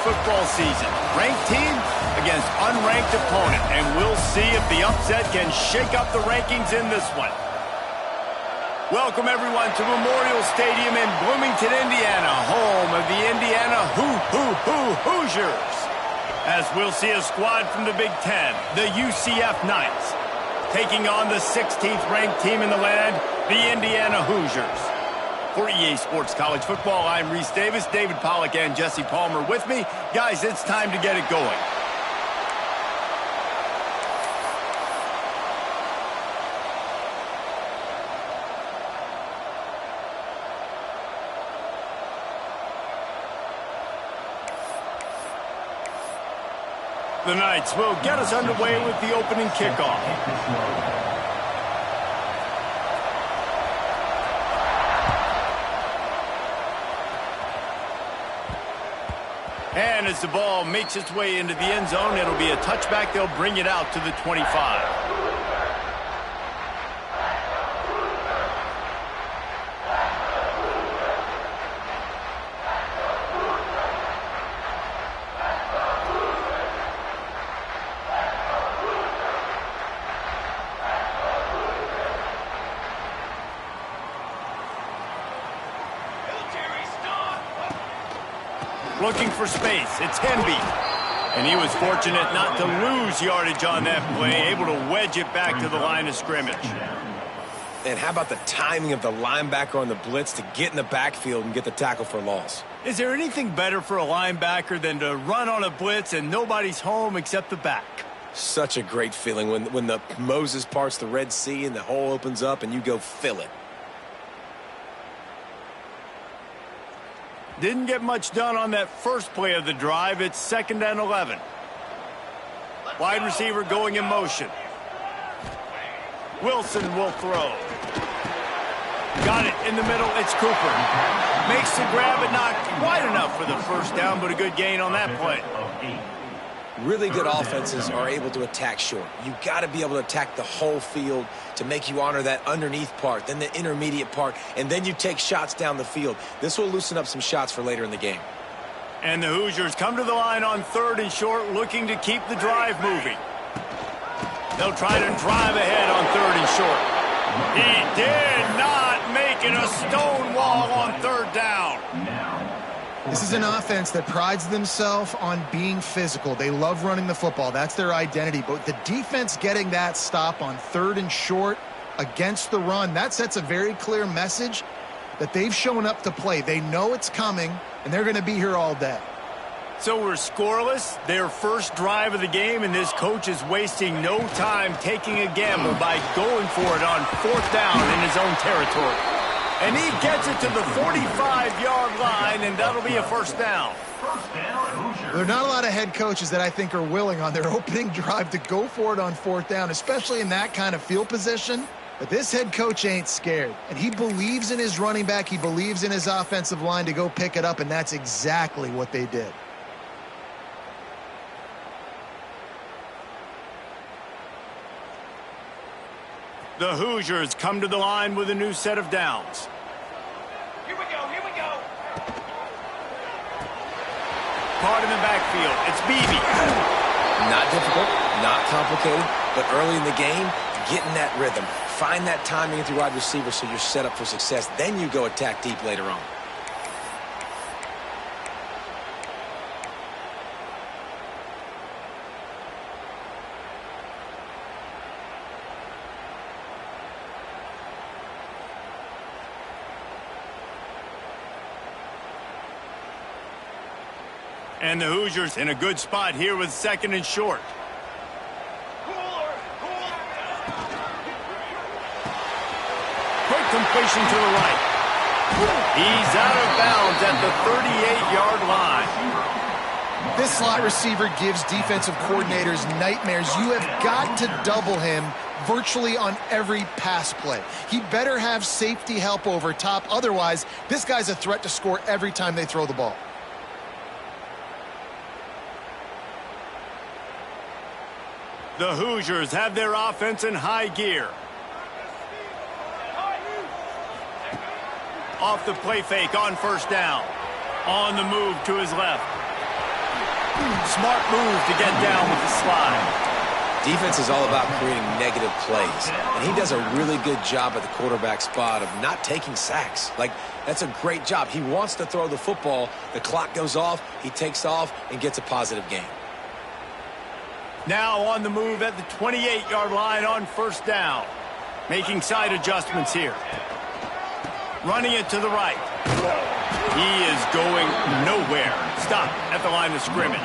football season. Ranked team against unranked opponent, and we'll see if the upset can shake up the rankings in this one. Welcome, everyone, to Memorial Stadium in Bloomington, Indiana, home of the Indiana Hoosiers. As we'll see a squad from the Big Ten, the UCF Knights, taking on the 16th ranked team in the land, the Indiana Hoosiers. For EA Sports College Football, I'm Reese Davis, David Pollack, and Jesse Palmer with me. Guys, it's time to get it going. The Knights will get us underway with the opening kickoff. And as the ball makes its way into the end zone, it'll be a touchback. They'll bring it out to the 25. Looking for space, it's Indy. And he was fortunate not to lose yardage on that play, able to wedge it back to the line of scrimmage. And how about the timing of the linebacker on the blitz to get in the backfield and get the tackle for loss? Is there anything better for a linebacker than to run on a blitz and nobody's home except the back? Such a great feeling when the Moses parts the Red Sea and the hole opens up and you go fill it. Didn't get much done on that first play of the drive. It's 2nd and 11. Wide receiver going in motion. Wilson will throw. Got it in the middle. It's Cooper. Makes the grab, but not quite enough for the first down, but a good gain on that play. Really good offenses are able to attack short. You got to be able to attack the whole field to make you honor that underneath part, then the intermediate part, and then you take shots down the field. This will loosen up some shots for later in the game. And the Hoosiers come to the line on 3rd and short, looking to keep the drive moving. They'll try to drive ahead on 3rd and short. He did not make it a stone wall on 3rd down. This is an offense that prides themselves on being physical. They love running the football. That's their identity. But the defense getting that stop on 3rd and short against the run, that sets a very clear message that they've shown up to play. They know it's coming, and they're going to be here all day. So we're scoreless, their first drive of the game, and this coach is wasting no time taking a gamble by going for it on 4th down in his own territory. And he gets it to the 45-yard line, and that'll be a 1st down. There are not a lot of head coaches that I think are willing on their opening drive to go for it on 4th down, especially in that kind of field position. But this head coach ain't scared. And he believes in his running back. He believes in his offensive line to go pick it up, and that's exactly what they did. The Hoosiers come to the line with a new set of downs. Here we go. Caught in the backfield. It's Beebe. Not difficult, not complicated, but early in the game, get in that rhythm. Find that timing with your wide receiver so you're set up for success. Then you go attack deep later on. And the Hoosiers in a good spot here with 2nd and short. Quick completion to the right. He's out of bounds at the 38-yard line. This slot receiver gives defensive coordinators nightmares. You have got to double him virtually on every pass play. He better have safety help over top. Otherwise, this guy's a threat to score every time they throw the ball. The Hoosiers have their offense in high gear. Off the play fake on 1st down. On the move to his left. Smart move to get down with the slide. Defense is all about creating negative plays, and he does a really good job at the quarterback spot of not taking sacks. Like, that's a great job. He wants to throw the football. The clock goes off, he takes off, and gets a positive gain. Now on the move at the 28-yard line on first down. Making side adjustments here. Running it to the right. He is going nowhere. Stop at the line of scrimmage.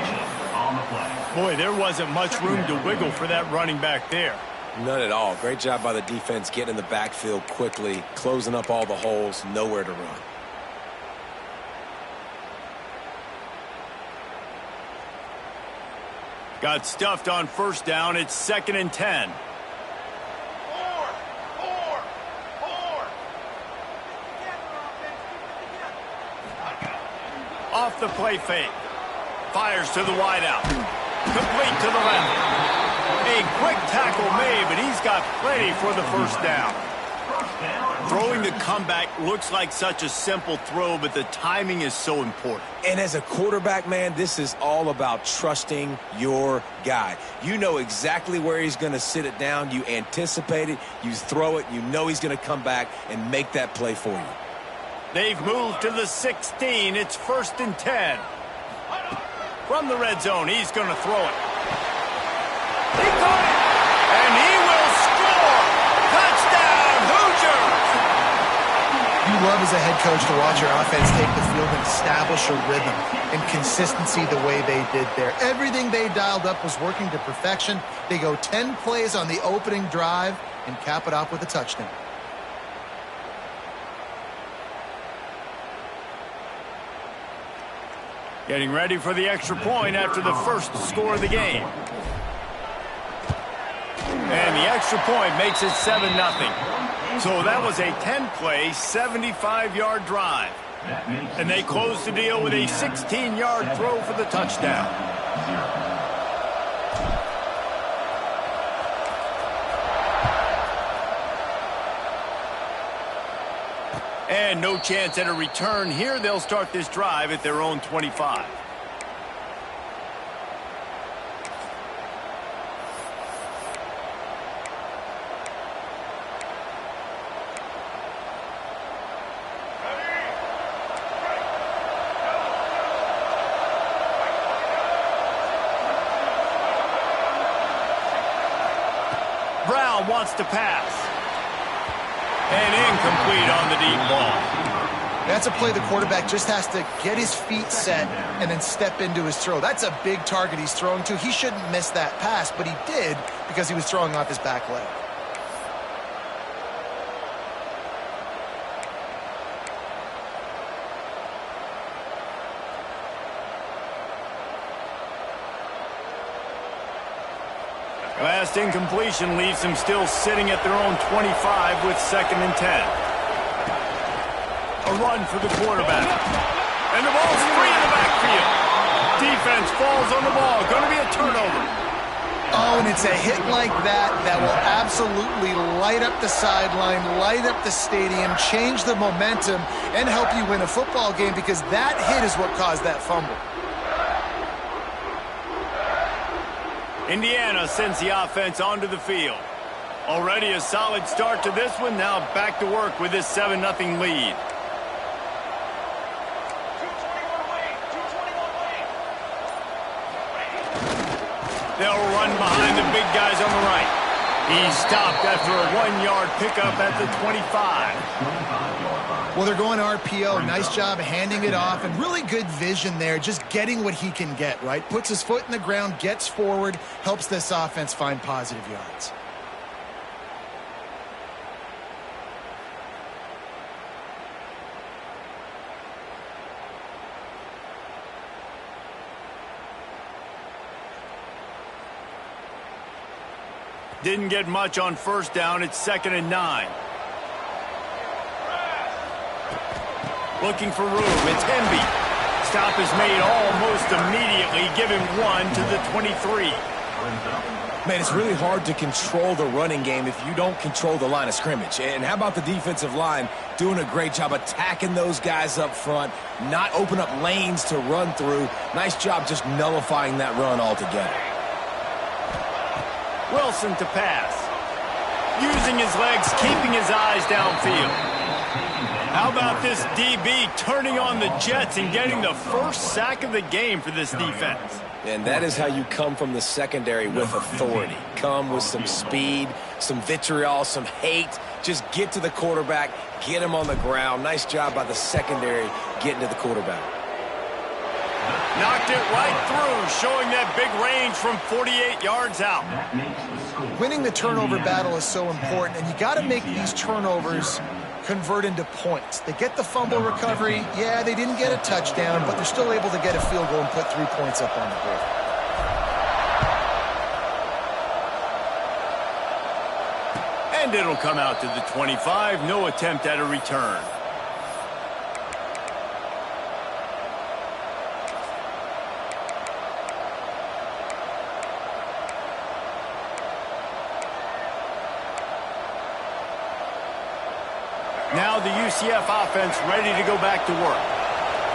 Boy, there wasn't much room to wiggle for that running back there. None at all. Great job by the defense getting in the backfield quickly, closing up all the holes, nowhere to run. Got stuffed on first down. It's 2nd and 10. Off the play fake. Fires to the wideout. Complete to the left. A quick tackle made, but he's got plenty for the first down. Throwing the comeback looks like such a simple throw, but the timing is so important. And as a quarterback, man, this is all about trusting your guy. You know exactly where he's going to sit it down. You anticipate it. You throw it. You know he's going to come back and make that play for you. They've moved to the 16. It's 1st and 10. From the red zone, he's going to throw it. He caught it, and he will score. Touchdown, Hoosiers! You love as a head coach to watch your offense take the field and establish a rhythm and consistency the way they did there. Everything they dialed up was working to perfection. They go 10 plays on the opening drive and cap it off with a touchdown. Getting ready for the extra point after the first score of the game. And the extra point makes it 7-0. So that was a 10-play, 75-yard drive. And they close the deal with a 16-yard throw for the touchdown. And no chance at a return here. They'll start this drive at their own 25. Brown wants to pass. And incomplete on the deep ball. That's a play the quarterback just has to get his feet set and then step into his throw. That's a big target he's throwing to. He shouldn't miss that pass, but he did because he was throwing off his back leg. Last incompletion leaves them still sitting at their own 25 with 2nd and 10. A run for the quarterback. And the ball's free in the backfield. Defense falls on the ball. Going to be a turnover. Oh, and it's a hit like that that will absolutely light up the sideline, light up the stadium, change the momentum, and help you win a football game because that hit is what caused that fumble. Indiana sends the offense onto the field. Already a solid start to this one. Now back to work with this 7-0 lead. 221 away. They'll run behind the big guys on the right. He's stopped after a 1-yard pickup at the 25. Well, they're going RPO. Nice job handing it off, and really good vision there, just getting what he can get, right? Puts his foot in the ground, gets forward, helps this offense find positive yards. Didn't get much on first down. It's 2nd and 9. Looking for room. It's Indy. Stop is made almost immediately. Give him 1 to the 23. Man, it's really hard to control the running game if you don't control the line of scrimmage. And how about the defensive line doing a great job attacking those guys up front, not open up lanes to run through. Nice job just nullifying that run altogether. Wilson to pass. Using his legs, keeping his eyes downfield. How about this DB turning on the Jets and getting the first sack of the game for this defense? And that is how you come from the secondary with authority. Come with some speed, some vitriol, some hate. Just get to the quarterback, get him on the ground. Nice job by the secondary getting to the quarterback. Knocked it right through, showing that big range from 48 yards out. Winning the turnover battle is so important, and you got to make these turnovers convert into points. They get the fumble recovery. Yeah, they didn't get a touchdown, but they're still able to get a field goal and put 3 points up on the board. And it'll come out to the 25. No attempt at a return. Now the UCF offense ready to go back to work.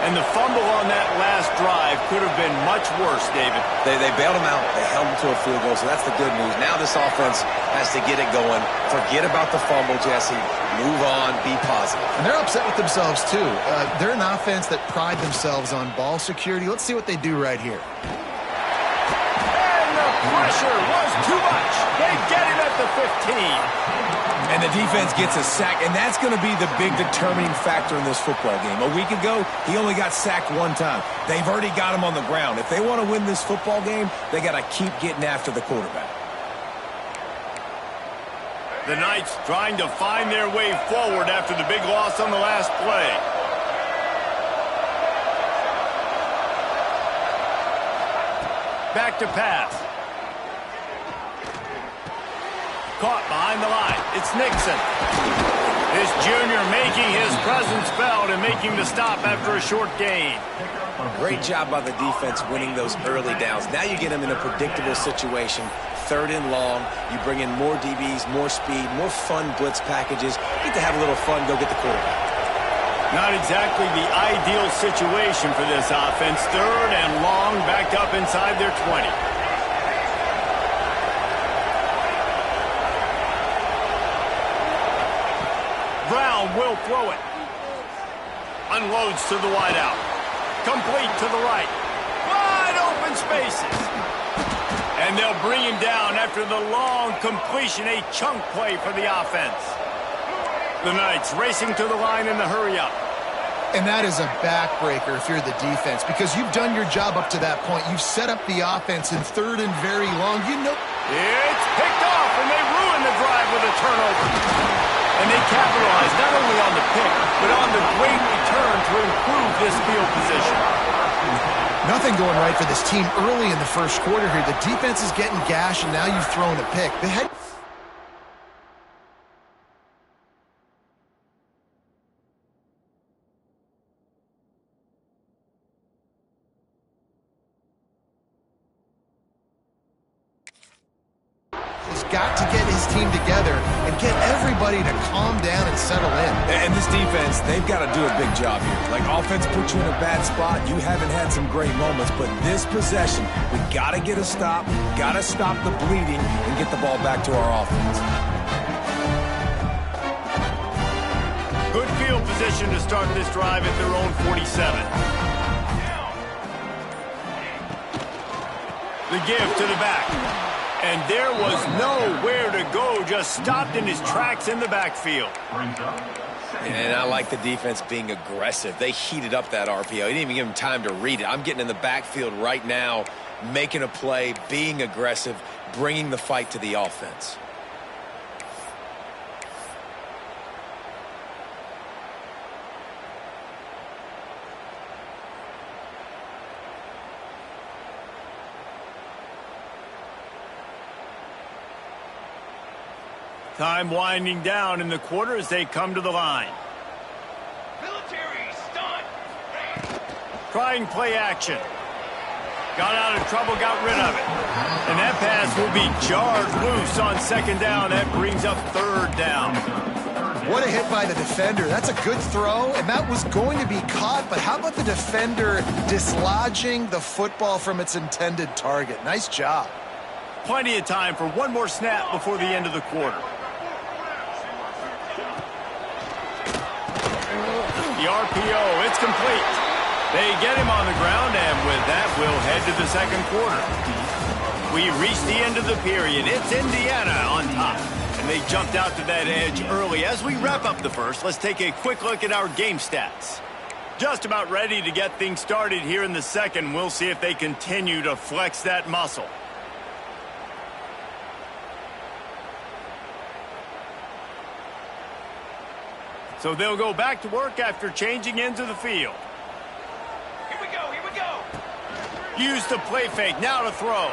And the fumble on that last drive could have been much worse, David. They bailed him out. They held him to a field goal, so that's the good news. Now this offense has to get it going. Forget about the fumble, Jesse. Move on. Be positive. And they're upset with themselves, too. They're an offense that pride themselves on ball security. Let's see what they do right here. And the pressure was too much. They get him at the 15. And the defense gets a sack, and that's going to be the big determining factor in this football game. A week ago, he only got sacked 1 time. They've already got him on the ground. If they want to win this football game, they got to keep getting after the quarterback. The Knights trying to find their way forward after the big loss on the last play. Back to pass. Caught behind the line. It's Nixon. This junior making his presence felt and making the stop after a short gain. Great job by the defense winning those early downs. Now you get them in a predictable situation. 3rd and long. You bring in more DBs, more speed, more fun blitz packages. Get to have a little fun, go get the quarterback. Not exactly the ideal situation for this offense. 3rd and long, backed up inside their 20. Brown will throw it. Unloads to the wideout. Complete to the right. Wide open spaces. And they'll bring him down after the long completion, a chunk play for the offense. The Knights racing to the line in the hurry-up. And that is a backbreaker if you're the defense, because you've done your job up to that point. You've set up the offense in 3rd and very long. You know it's picked off, and they ruin the drive with a turnover. And they capitalize not only on the pick, but on the great return to improve this field position. Nothing going right for this team early in the first quarter here. The defense is getting gashed, and now you've thrown a pick. The head... has got to get his team together and get everybody to calm down and settle in. And this defense, they've got to do a big job here. Like, offense put you in a bad spot. You haven't had some great moments, but this possession, we got to get a stop, got to stop the bleeding, and get the ball back to our offense. Good field position to start this drive at their own 47. The give to the back. And there was nowhere to go, just stopped in his tracks in the backfield. And I like the defense being aggressive. They heated up that RPO. He didn't even give him time to read it. I'm getting in the backfield right now, making a play, being aggressive, bringing the fight to the offense. Time winding down in the quarter as they come to the line. Military stunt. Trying play action. Got out of trouble, got rid of it. And that pass will be jarred loose on second down. That brings up third down. What a hit by the defender. That's a good throw, and that was going to be caught, but how about the defender dislodging the football from its intended target? Nice job. Plenty of time for one more snap before the end of the quarter. The RPO, it's complete. They get him on the ground, and with that, we'll head to the second quarter. We reached the end of the period. It's Indiana on top. And they jumped out to that edge early. As we wrap up the first, let's take a quick look at our game stats. Just about ready to get things started here in the second. We'll see if they continue to flex that muscle. So they'll go back to work after changing into the field. Here we go, here we go. Use the play fake, now to throw.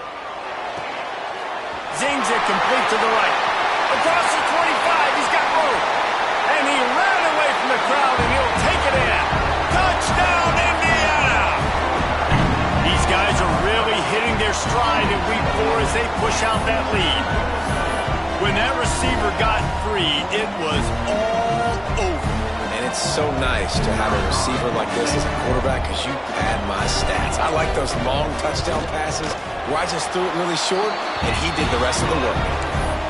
Zings it complete to the right. Across the 25, he's got room. And he ran away from the crowd, and he'll take it in. Touchdown, Indiana! These guys are really hitting their stride in week 4 as they push out that lead. When that receiver got free, it was all over. And it's so nice to have a receiver like this as a quarterback because you pad my stats. I like those long touchdown passes where I just threw it really short, and he did the rest of the work.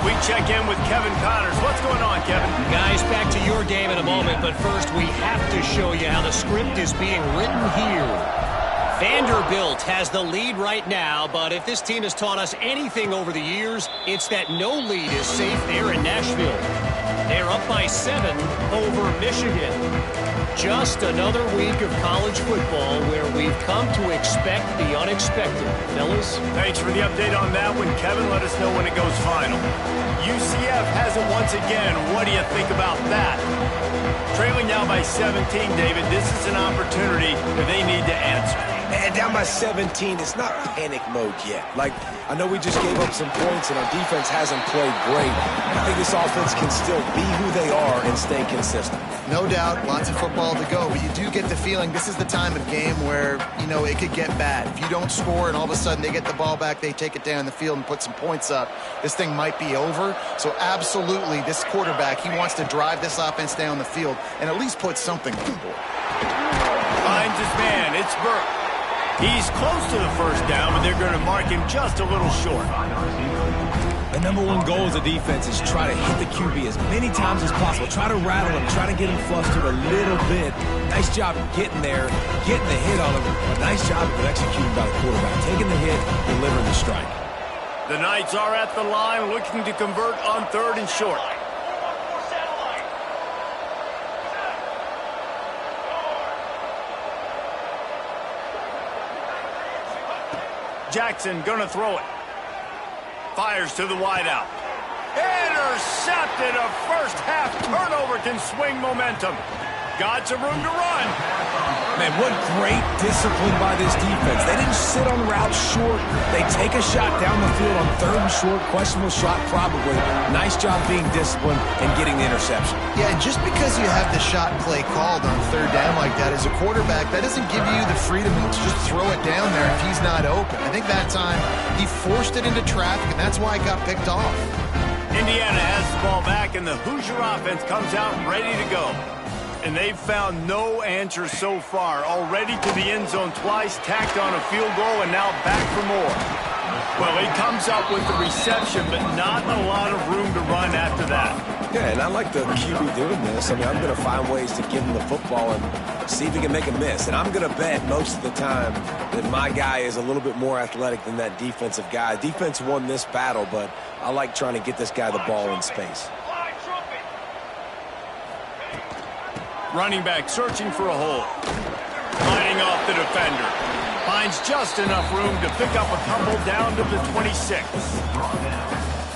We check in with Kevin Connors. What's going on, Kevin? Guys, back to your game in a moment, but first we have to show you how the script is being written here. Vanderbilt has the lead right now, but if this team has taught us anything over the years, it's that no lead is safe there in Nashville. They're up by 7 over Michigan. Just another week of college football where we've come to expect the unexpected. Fellas? Thanks for the update on that one, Kevin. Let us know when it goes final. UCF has it once again. What do you think about that? Trailing now by 17, David. This is an opportunity that they need to answer. And down by 17, it's not panic mode yet. Like, I know we just gave up some points and our defense hasn't played great. I think this offense can still be who they are and stay consistent. No doubt, lots of football to go, but you do get the feeling this is the time of game where, you know, it could get bad. If you don't score and all of a sudden they get the ball back, they take it down the field and put some points up, this thing might be over. So absolutely, this quarterback, he wants to drive this offense down the field and at least put something on the board. Finds his man. It's Burke. He's close to the first down, but they're going to mark him just a little short. The number one goal as a defense is try to hit the QB as many times as possible. Try to rattle him. Try to get him flustered a little bit. Nice job getting there, getting the hit on him. A nice job of executing by the quarterback. Taking the hit, delivering the strike. The Knights are at the line looking to convert on 3rd and short. Jackson gonna throw it. Fires to the wideout. Intercepted. A first half turnover can swing momentum. Got some room to run. Man, what great discipline by this defense. They didn't sit on routes short. They take a shot down the field on 3rd and short. Questionable shot probably. Nice job being disciplined and getting the interception. Yeah, and just because you have the shot play called on 3rd down like that as a quarterback, that doesn't give you the freedom to just throw it down there if he's not open. I think that time he forced it into traffic, and that's why it got picked off. Indiana has the ball back, and the Hoosier offense comes out ready to go. And they've found no answer so far. Already to the end zone twice, tacked on a field goal, and now back for more. Well, he comes up with the reception, but not a lot of room to run after that. Yeah, and I like the QB doing this. I mean, I'm going to find ways to give him the football and see if he can make a miss. And I'm going to bet most of the time that my guy is a little bit more athletic than that defensive guy. Defense won this battle, but I like trying to get this guy the ball in space. Running back searching for a hole. Lining off the defender. Finds just enough room to pick up a couple down to the 26.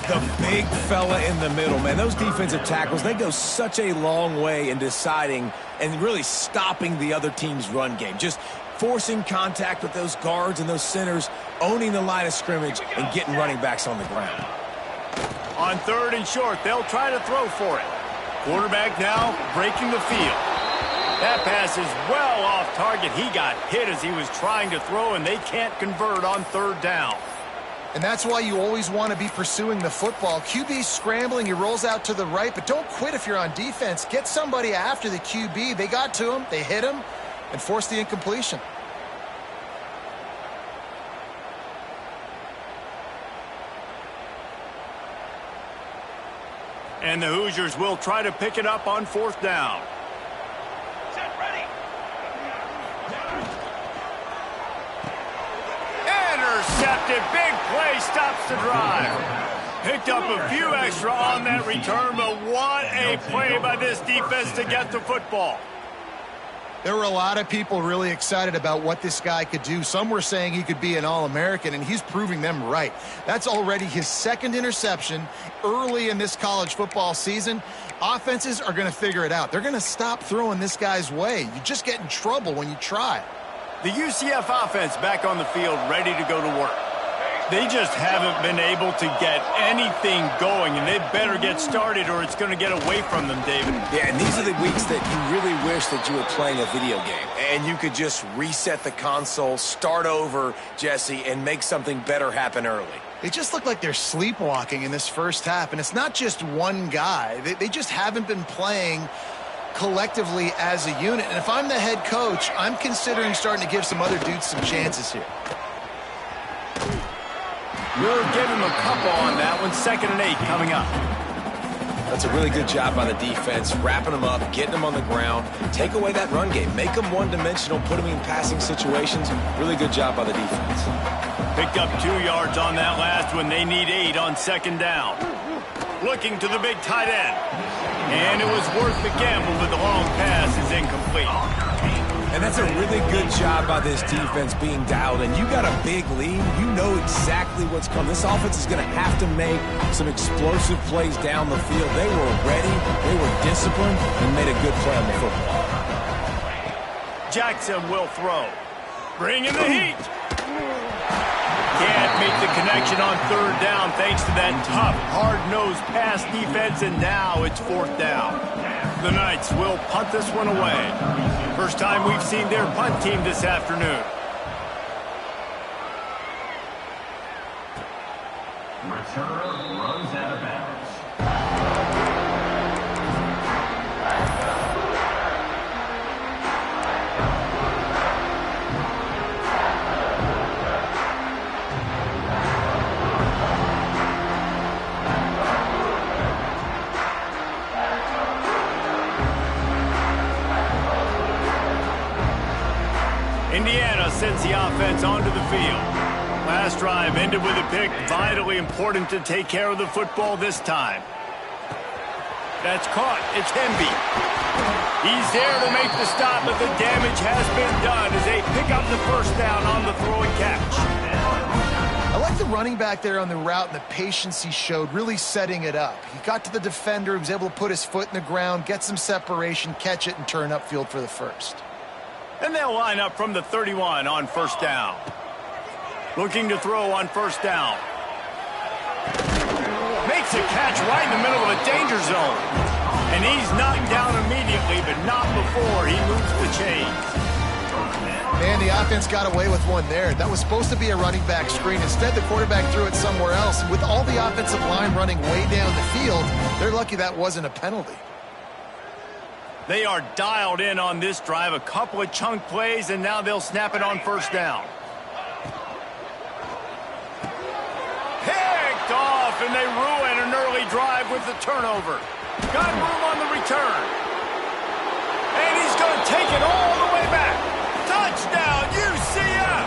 The big fella in the middle, man. Those defensive tackles, they go such a long way in deciding and really stopping the other team's run game. Just forcing contact with those guards and those centers, owning the line of scrimmage, and getting running backs on the ground. On 3rd and short, they'll try to throw for it. Quarterback now breaking the field. That pass is well off target. He got hit as he was trying to throw, and they can't convert on third down. And that's why you always want to be pursuing the football. QB's scrambling, he rolls out to the right, but don't quit if you're on defense. Get somebody after the QB. They got to him, they hit him, and forced the incompletion. And the Hoosiers will try to pick it up on fourth down. Set, ready. Intercepted. Big play stops the drive. Picked up a few extra on that return, but what a play by this defense to get the football. There were a lot of people really excited about what this guy could do. Some were saying he could be an All-American, and he's proving them right. That's already his second interception early in this college football season. Offenses are going to figure it out. They're going to stop throwing this guy's way. You just get in trouble when you try. The UCF offense back on the field, ready to go to work. They just haven't been able to get anything going, and they better get started or it's going to get away from them, David. Yeah, and these are the weeks that you really wish that you were playing a video game and you could just reset the console, start over, Jesse, and make something better happen early. They just look like they're sleepwalking in this first half, and it's not just one guy. They just haven't been playing collectively as a unit. And if I'm the head coach, I'm considering starting to give some other dudes some chances here. We'll give him a couple on that one. 2nd and 8 coming up. That's a really good job by the defense, wrapping them up, getting them on the ground. Take away that run game. Make them one-dimensional, put them in passing situations. Really good job by the defense. Picked up 2 yards on that last one. They need 8 on 2nd down. Looking to the big tight end. And it was worth the gamble, but the long pass is incomplete. And that's a really good job by this defense being dialed in. You got a big lead. You know exactly what's coming. This offense is going to have to make some explosive plays down the field. They were ready, they were disciplined, and made a good play on the football. Jackson will throw. Bring in the heat. Can't make the connection on third down thanks to that tough, hard-nosed pass defense, and now it's 4th down. The Knights will punt this one away. First time we've seen their punt team this afternoon. Returner runs out of bounds. Indiana sends the offense onto the field. Last drive ended with a pick. Vitally important to take care of the football this time. That's caught. It's Indy. He's there to make the stop, but the damage has been done as they pick up the first down on the throw and catch. I like the running back there on the route and the patience he showed, really setting it up. He got to the defender, he was able to put his foot in the ground, get some separation, catch it, and turn upfield for the first. And they'll line up from the 31 on first down. Looking to throw on first down. Makes a catch right in the middle of a danger zone. And he's knocked down immediately, but not before he moves the chains. Man, the offense got away with one there. That was supposed to be a running back screen. Instead, the quarterback threw it somewhere else. And with all the offensive line running way down the field, they're lucky that wasn't a penalty. They are dialed in on this drive. A couple of chunk plays, and now they'll snap it on first down. Picked off, and they ruin an early drive with the turnover. Got room on the return. And he's going to take it all the way back. Touchdown, UCF!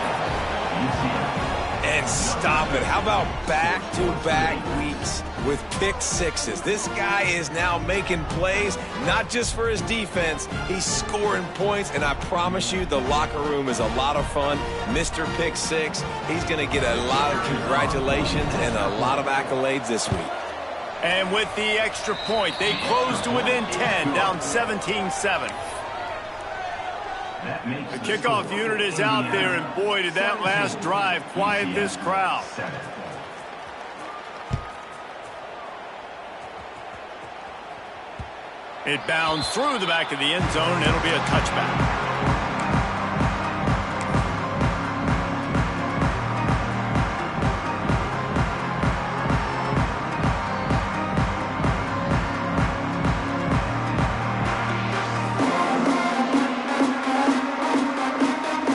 And stop it. How about back-to-back weeks with pick sixes? This guy is now making plays, not just for his defense. He's scoring points, and I promise you the locker room is a lot of fun. Mr. Pick Six, he's going to get a lot of congratulations and a lot of accolades this week. And with the extra point, they close to within 10, down 17-7. The kickoff unit is out there, and boy, did that last drive quiet this crowd. It bounds through the back of the end zone. It'll be a touchback.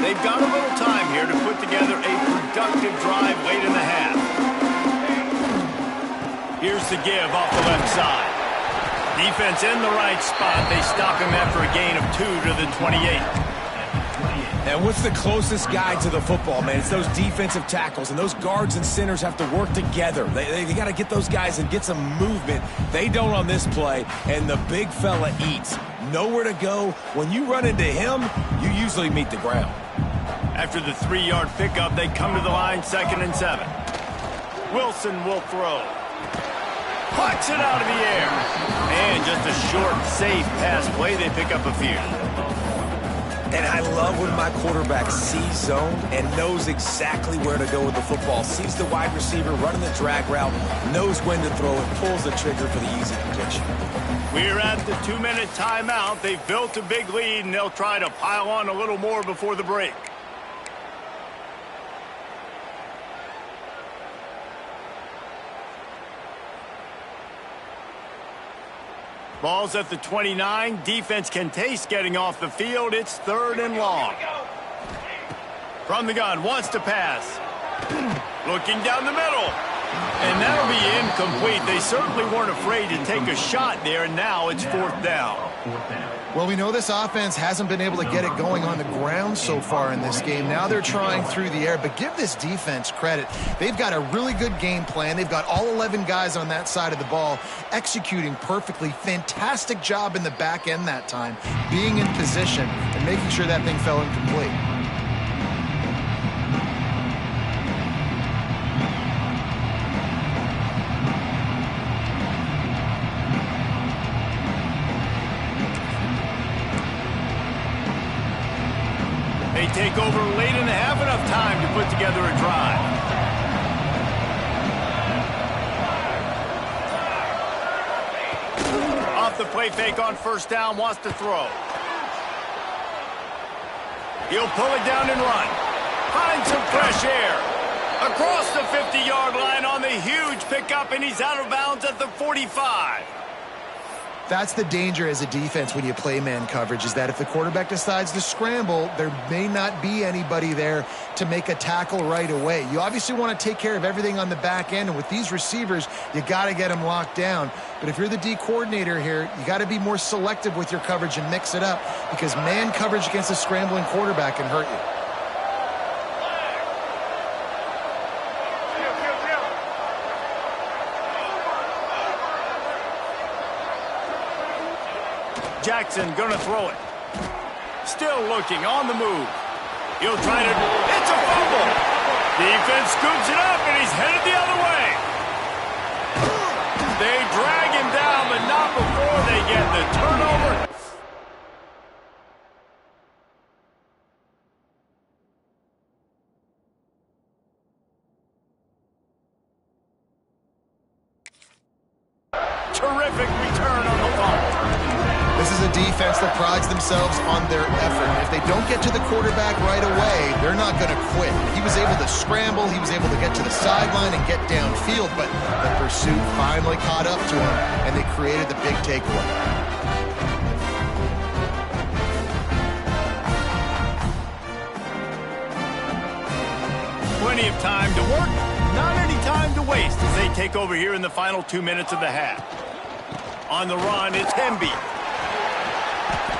They've got a little time here to put together a productive drive late in the half. Here's the give off the left side. Defense in the right spot. They stop him after a gain of 2 to the 28. And what's the closest guy to the football, man? It's those defensive tackles, and those guards and centers have to work together. They got to get those guys and get some movement. They don't on this play, and the big fella eats. Nowhere to go. When you run into him, you usually meet the ground. After the 3-yard pickup, they come to the line, 2nd and 7. Wilson will throw. Pucks it out of the air. And just a short, safe pass play. They pick up a few. And I love when my quarterback sees zone and knows exactly where to go with the football. Sees the wide receiver running the drag route, knows when to throw it, pulls the trigger for the easy completion. We're at the 2-minute timeout. They've built a big lead, and they'll try to pile on a little more before the break. Ball's at the 29. Defense can taste getting off the field. It's 3rd and long. From the gun, wants to pass. Looking down the middle. And that'll be incomplete. They certainly weren't afraid to take a shot there, and now it's 4th down. Well, we know this offense hasn't been able to get it going on the ground so far in this game. Now they're trying through the air, but give this defense credit. They've got a really good game plan. They've got all 11 guys on that side of the ball executing perfectly. Fantastic job in the back end that time, being in position and making sure that thing fell incomplete. They take over late in the half, enough time to put together a drive. Off the play fake on 1st down, wants to throw. He'll pull it down and run. Find some fresh air. Across the 50-yard line on the huge pickup, and he's out of bounds at the 45. That's the danger as a defense when you play man coverage, is that if the quarterback decides to scramble, there may not be anybody there to make a tackle right away. You obviously want to take care of everything on the back end, and with these receivers, you got to get them locked down. But if you're the D coordinator here, you got to be more selective with your coverage and mix it up, because man coverage against a scrambling quarterback can hurt you. Jackson gonna throw it. Still looking, on the move. He'll try to... It's a fumble! Defense scoops it up, and he's headed the other way. They drag him down, but not before they get the turnover. Terrific return on the fumble. This is a defense that prides themselves on their effort. If they don't get to the quarterback right away, they're not going to quit. He was able to scramble. He was able to get to the sideline and get downfield, but the pursuit finally caught up to him, and they created the big takeaway. Plenty of time to work, not any time to waste as they take over here in the final 2 minutes of the half. On the run, it's Indy.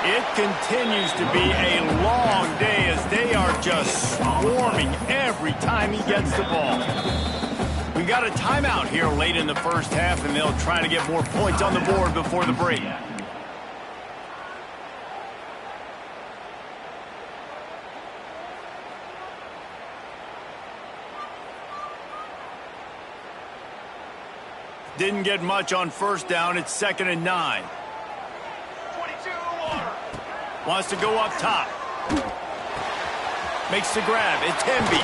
It continues to be a long day as they are just swarming every time he gets the ball. We got a timeout here late in the first half, and they'll try to get more points on the board before the break. Didn't get much on 1st down. It's 2nd and 9. 22. Wants to go up top. Makes the grab. It's Indy.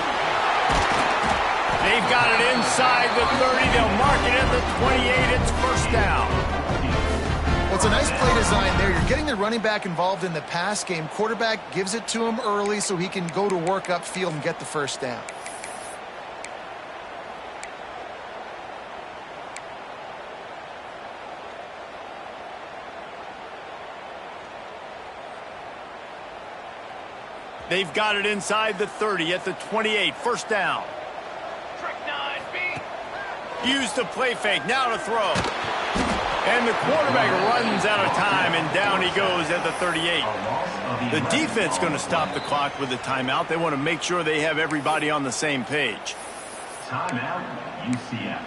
They've got it inside the 30. They'll mark it at the 28. It's 1st down. Well, It's a nice play design there. You're getting the running back involved in the pass game. Quarterback gives it to him early so he can go to work upfield and get the first down. They've got it inside the 30 at the 28. First down. Trick 9B. Use the play fake. Now to throw. And the quarterback runs out of time, and down he goes at the 38. The defense going to stop the clock with a timeout. They want to make sure they have everybody on the same page. Timeout, UCF.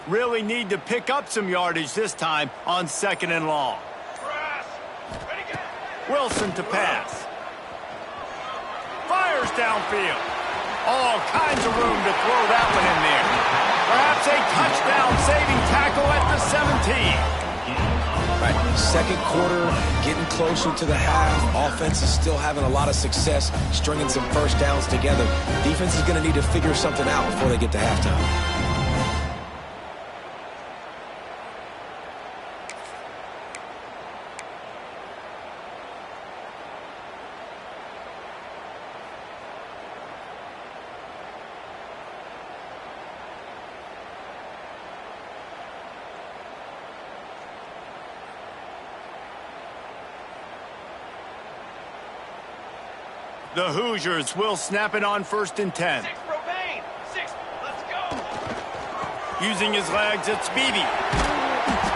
Really need to pick up some yardage this time on 2nd and long. Press. Ready, go. Wilson to pass. Fires downfield. All kinds of room to throw that one in there. Perhaps a touchdown-saving tackle at the 17. Right, second quarter, getting closer to the half. Offense is still having a lot of success stringing some first downs together. Defense is going to need to figure something out before they get to halftime. The Hoosiers will snap it on 1st and 10. 6 propane. 6. Let's go. Using his legs, it's Beebe.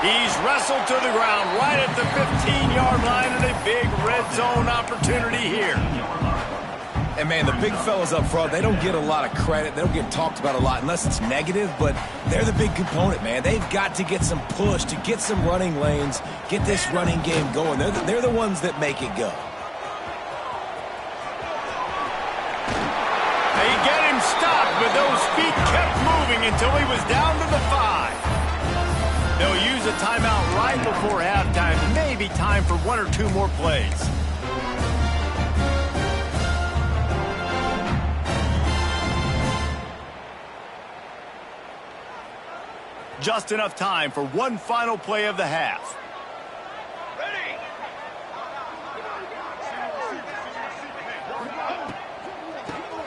He's wrestled to the ground right at the 15-yard line, and a big red zone opportunity here. And, man, the big fellas up front, they don't get a lot of credit. They don't get talked about a lot unless it's negative, but they're the big component, man. They've got to get some push, to get some running lanes, get this running game going. They're the ones that make it go. They get him stopped, but those feet kept moving until he was down to the 5. They'll use a timeout right before halftime. Maybe time for 1 or 2 more plays. Just enough time for one final play of the half. Ready.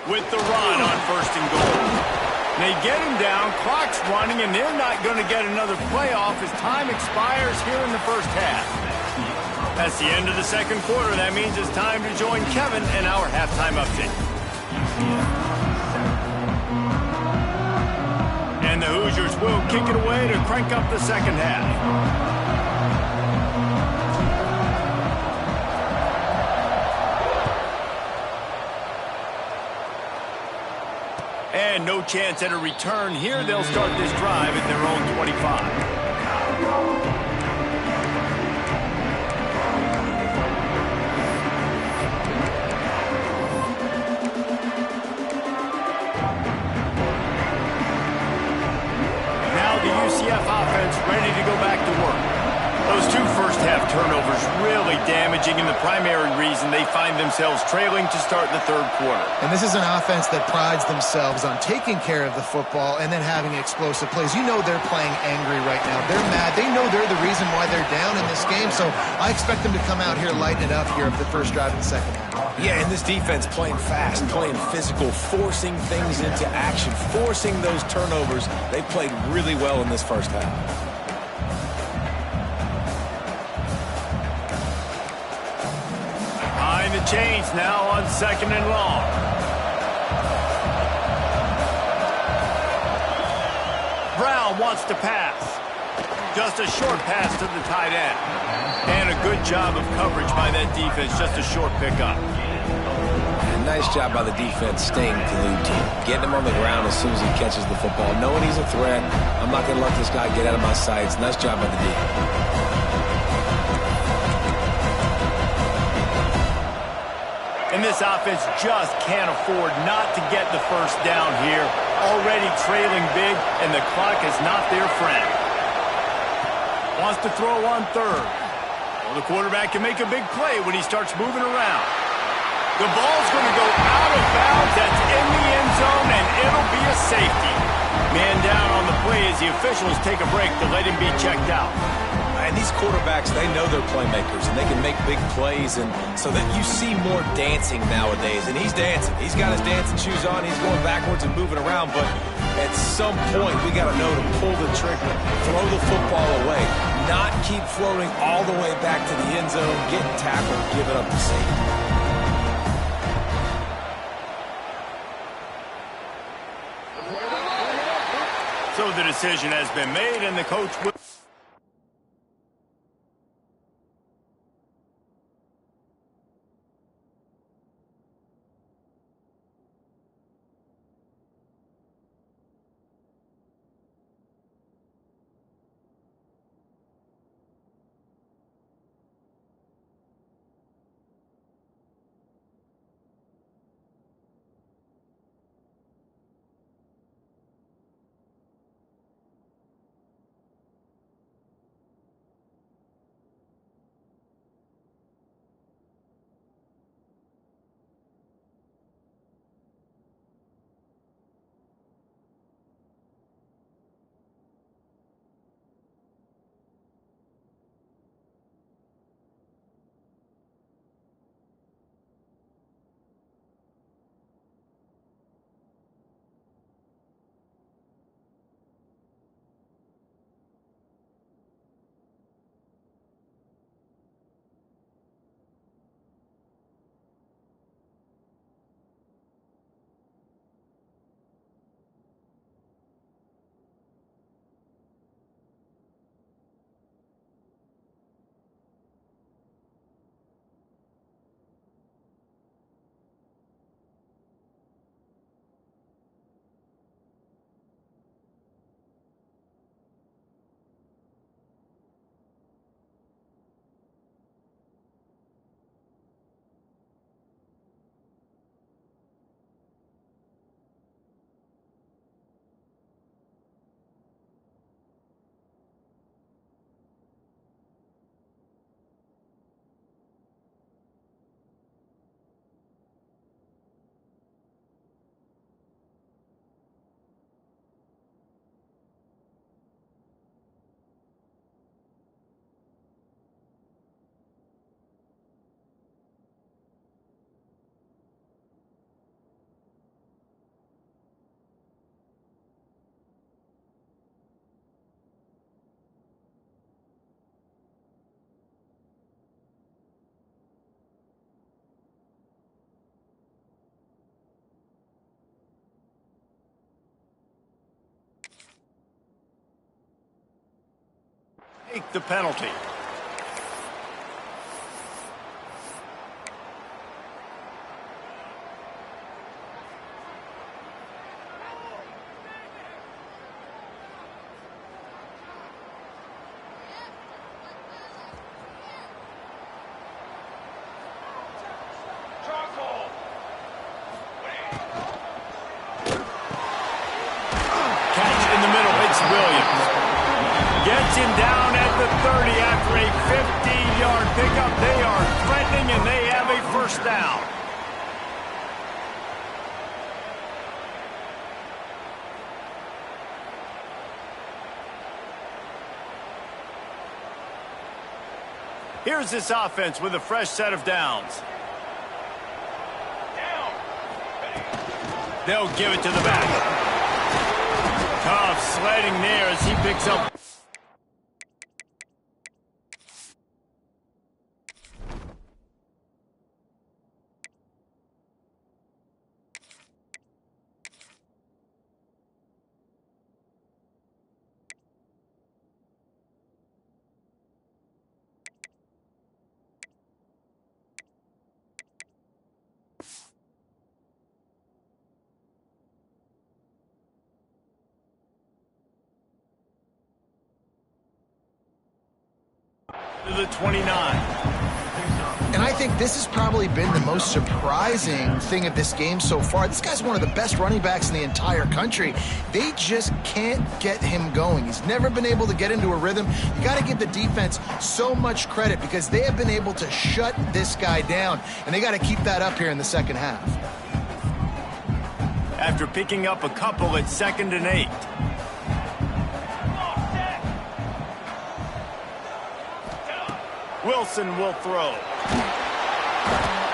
With the run on 1st and goal. They get him down, clock's running, and they're not going to get another play off as time expires here in the first half. That's the end of the second quarter. That means it's time to join Kevin in our halftime update. And the Hoosiers will kick it away to crank up the second half. And no chance at a return here. They'll start this drive at their own 25. Now the UCF offense ready to go back to work. Those 2 first-half turnovers really damaging, and the primary reason they find themselves trailing to start the third quarter. And this is an offense that prides themselves on taking care of the football and then having explosive plays. You know they're playing angry right now. They're mad. They know they're the reason why they're down in this game, so I expect them to come out here, lighten it up here of the first drive in the second half. Yeah, and this defense playing fast, playing physical, forcing things into action, forcing those turnovers. They played really well in this first half. The chains now on 2nd and long. Brown wants to pass. Just a short pass to the tight end. And a good job of coverage by that defense. Just a short pickup. Nice job by the defense staying glued to him. Getting him on the ground as soon as he catches the football. Knowing he's a threat. I'm not going to let this guy get out of my sights. Nice job by the defense. And this offense just can't afford not to get the first down here. Already trailing big, and the clock is not their friend. Wants to throw on third. Well, the quarterback can make a big play when he starts moving around. The ball's going to go out of bounds. That's in the end zone, and it'll be a safety. Man down on the play as the officials take a break to let him be checked out. And these quarterbacks, they know they're playmakers, and they can make big plays, and so that you see more dancing nowadays. And he's dancing. He's got his dancing shoes on. He's going backwards and moving around, but at some point, we got to know to pull the trigger, throw the football away, not keep floating all the way back to the end zone, getting tackled, give it up to safety. So the decision has been made, and the coach will... take the penalty. Catch in the middle. It's Williams. Gets him down at the 30 after a 15-yard pickup. They are threatening, and they have a first down. Here's this offense with a fresh set of downs. They'll give it to the back. Tough sledding there as he picks up. To the 29. And I think this has probably been the most surprising thing of this game so far. This guy's one of the best running backs in the entire country. They just can't get him going. He's never been able to get into a rhythm. You got to give the defense so much credit because they have been able to shut this guy down, and they got to keep that up here in the second half. After picking up a couple at 2nd and 8. Wilson will throw.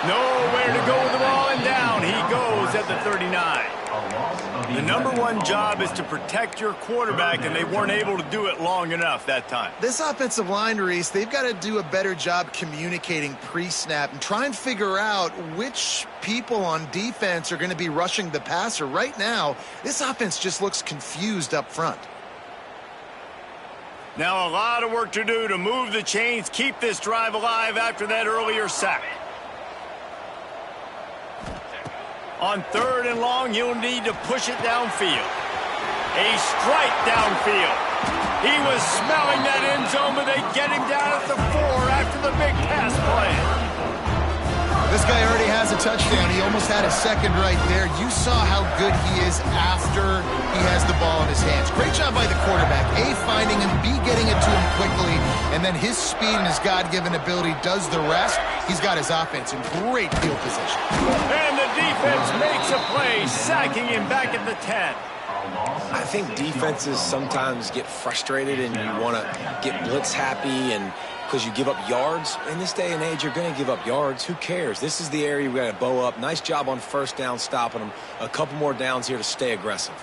Nowhere to go with the ball, and down he goes at the 39. The number one job is to protect your quarterback, and they weren't able to do it long enough that time. This offensive line, Reese, they've got to do a better job communicating pre-snap and try and figure out which people on defense are going to be rushing the passer. Right now, this offense just looks confused up front. Now a lot of work to do to move the chains, keep this drive alive after that earlier sack. On 3rd and long, you'll need to push it downfield. A strike downfield. He was smelling that end zone, but they get him down at the 4 after the big pass play. This guy already has a touchdown. He almost had a second right there. You saw how good he is after he has the ball in his hands. Great job by the quarterback. A, finding him, B, getting it to him quickly, and then his speed and his God-given ability does the rest. He's got his offense in great field position. And the defense makes a play, sacking him back at the 10. I think defenses sometimes get frustrated and you want to get blitz happy and because you give up yards. In this day and age, you're going to give up yards. Who cares? This is the area we got to bow up. Nice job on 1st down, stopping them. A couple more downs here to stay aggressive.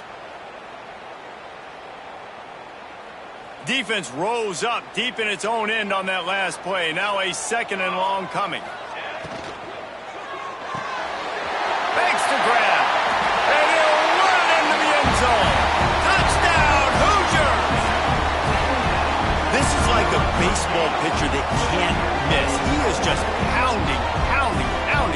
Defense rose up deep in its own end on that last play. Now a 2nd and long coming. Makes the grab. And he'll run into the end zone. Touchdown, Hoosiers! This is like a baseball pitcher that can't miss. He is just pounding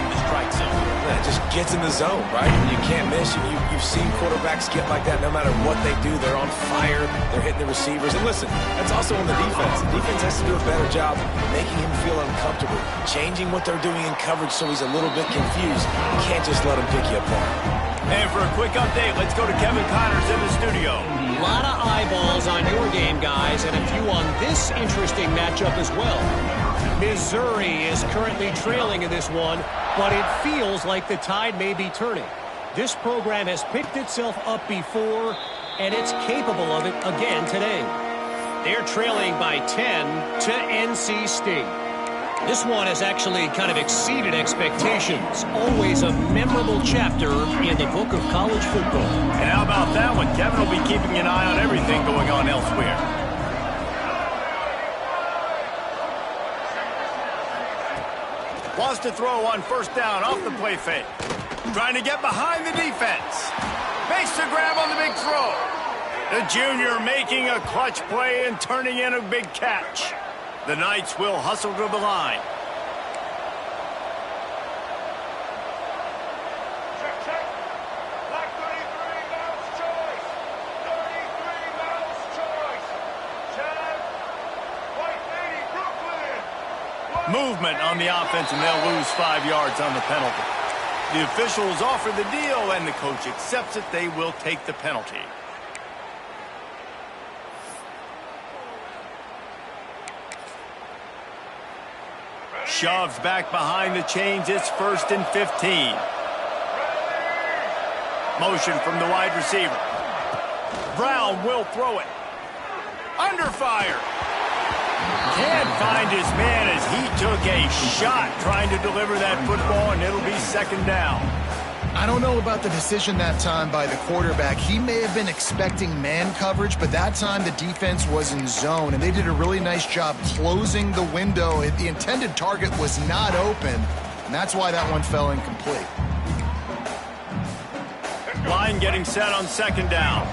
the strike zone. It just gets in the zone, right? You can't miss. You've seen quarterbacks get like that no matter what they do. They're on fire. They're hitting the receivers. And listen, that's also on the defense. The defense has to do a better job making him feel uncomfortable, changing what they're doing in coverage so he's a little bit confused. You can't just let him pick you apart. And for a quick update, let's go to Kevin Connors in the studio. A lot of eyeballs on your game, guys, and a few on this interesting matchup as well. Missouri is currently trailing in this one, but it feels like the tide may be turning. This program has picked itself up before, and it's capable of it again today. They're trailing by 10 to NC State. This one has actually kind of exceeded expectations. Always a memorable chapter in the book of college football. And how about that one? Kevin will be keeping an eye on everything going on elsewhere. Wants to throw on 1st down off the play fake. Trying to get behind the defense. Makes the grab on the big throw. The junior making a clutch play and turning in a big catch. The Knights will hustle to the line. Check. Black 33, mouse choice. 33, mouse choice. Chad. White 80, Brooklyn. Movement on the offense, and they'll lose 5 yards on the penalty. The officials offer the deal, and the coach accepts it. They will take the penalty. Shoves back behind the chains. It's 1st and 15. Motion from the wide receiver. Brown will throw it. Under fire. Can't find his man as he took a shot trying to deliver that football, and it'll be 2nd down. I don't know about the decision that time by the quarterback. He may have been expecting man coverage, but that time the defense was in zone, and they did a really nice job closing the window. The intended target was not open, and that's why that one fell incomplete. Line getting set on 2nd down.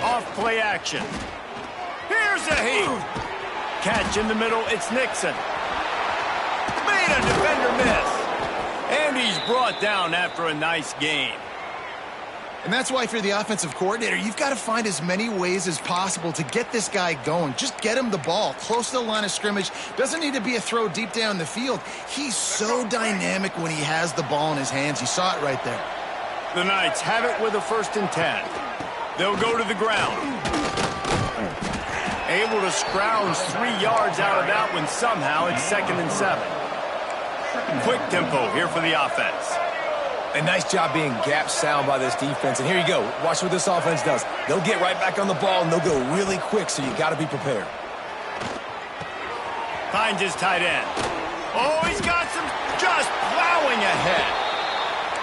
Off play action. Here's a heat. Catch in the middle. It's Nixon. Made a defender miss. And he's brought down after a nice gain. And that's why if you're the offensive coordinator, you've got to find as many ways as possible to get this guy going. Just get him the ball close to the line of scrimmage. Doesn't need to be a throw deep down the field. He's so dynamic when he has the ball in his hands. You saw it right there. The Knights have it with a 1st and 10. They'll go to the ground. Able to scrounge 3 yards out of that one somehow. It's 2nd and 7. Quick tempo here for the offense. A nice job being gap sound by this defense. And here you go. Watch what this offense does. They'll get right back on the ball, and they'll go really quick, so you got to be prepared. Finds his tight end. Oh, he's got some just plowing ahead.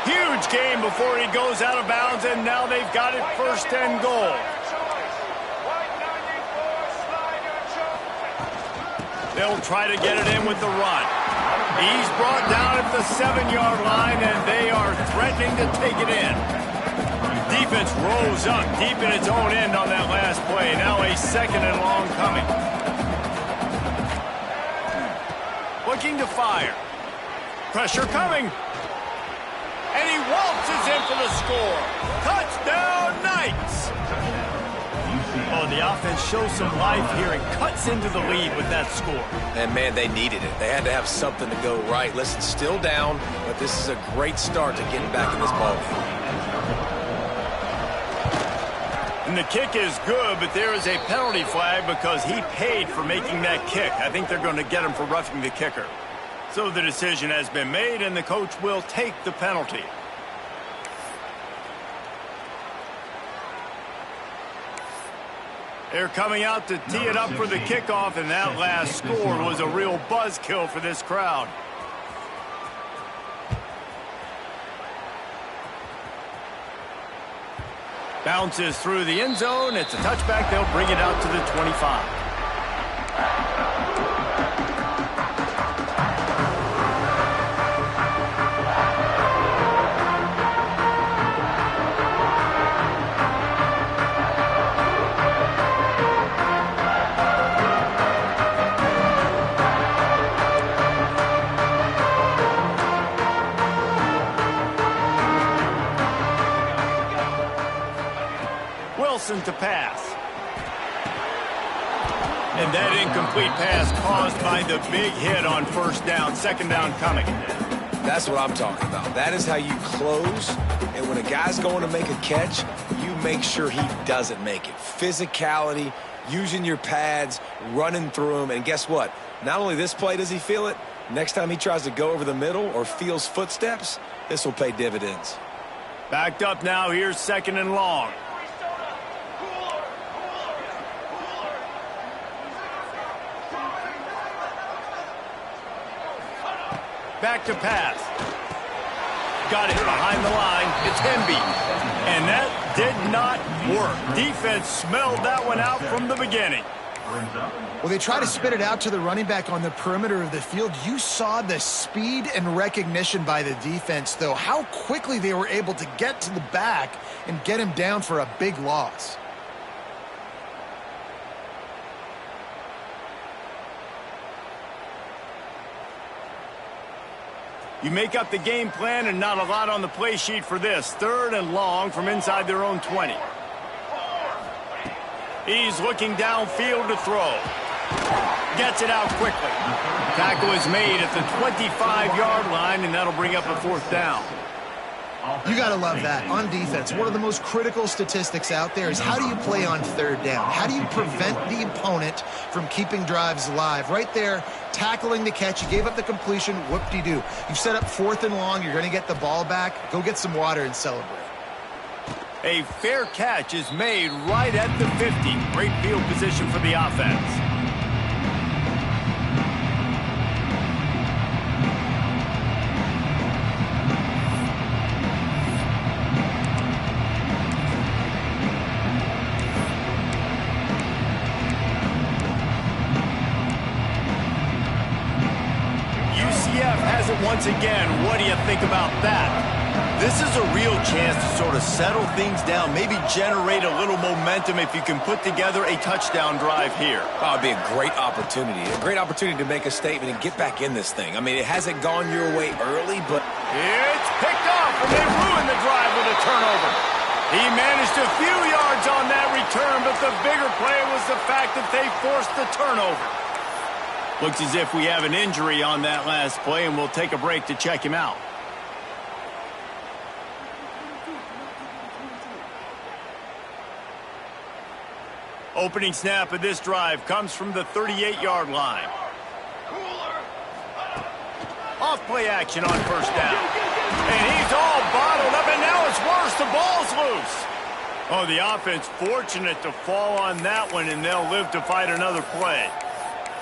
Huge game before he goes out of bounds, and now they've got it 1st and goal. They'll try to get it in with the run. He's brought down at the 7-yard line, and they are threatening to take it in. Defense rolls up deep in its own end on that last play. Now a 2nd and long coming. Looking to fire. Pressure coming. And he waltzes in for the score. Touchdown, Knights! Oh, the offense shows some life here and cuts into the lead with that score. And, man, they needed it. They had to have something to go right. Listen, still down, but this is a great start to getting back in this ballgame. And the kick is good, but there is a penalty flag because he paid for making that kick. I think they're going to get him for roughing the kicker. So the decision has been made, and the coach will take the penalty. They're coming out to tee it up for the kickoff, and that last score was a real buzzkill for this crowd. Bounces through the end zone. It's a touchback. They'll bring it out to the 25. To pass. And that incomplete pass caused by the big hit on 1st down. 2nd down coming. That's what I'm talking about. That is how you close. And when a guy's going to make a catch, you make sure he doesn't make it. Physicality, using your pads, running through him. And guess what? Not only this play does he feel it, next time he tries to go over the middle or feels footsteps, this will pay dividends. Backed up now. Here's 2nd and long. Back to pass. Got it behind the line. It's Indy. And that did not work. Defense smelled that one out from the beginning. Well, they try to spit it out to the running back on the perimeter of the field. You saw the speed and recognition by the defense, though, how quickly they were able to get to the back and get him down for a big loss. You make up the game plan and not a lot on the play sheet for this. 3rd and long from inside their own 20. He's looking downfield to throw. Gets it out quickly. Tackle is made at the 25-yard line, and that'll bring up a 4th down. You got to love that. On defense, one of the most critical statistics out there is how do you play on 3rd down? How do you prevent the opponent from keeping drives alive? Right there, tackling the catch. You gave up the completion. Whoop-de-doo. You've set up 4th and long. You're going to get the ball back. Go get some water and celebrate. A fair catch is made right at the 50. Great field position for the offense. UCF has it once again. What do you think about that? This is a real chance to sort of settle things down, maybe generate a little momentum if you can put together a touchdown drive here. Oh, it'd be a great opportunity to make a statement and get back in this thing. I mean, it hasn't gone your way early, but... It's picked off, and they ruin the drive with a turnover. He managed a few yards on that return, but the bigger play was the fact that they forced the turnover. Looks as if we have an injury on that last play, and we'll take a break to check him out. Opening snap of this drive comes from the 38-yard line. Off play action on first down. And he's all bottled up, and now it's worse. The ball's loose. Oh, the offense fortunate to fall on that one, and they'll live to fight another play.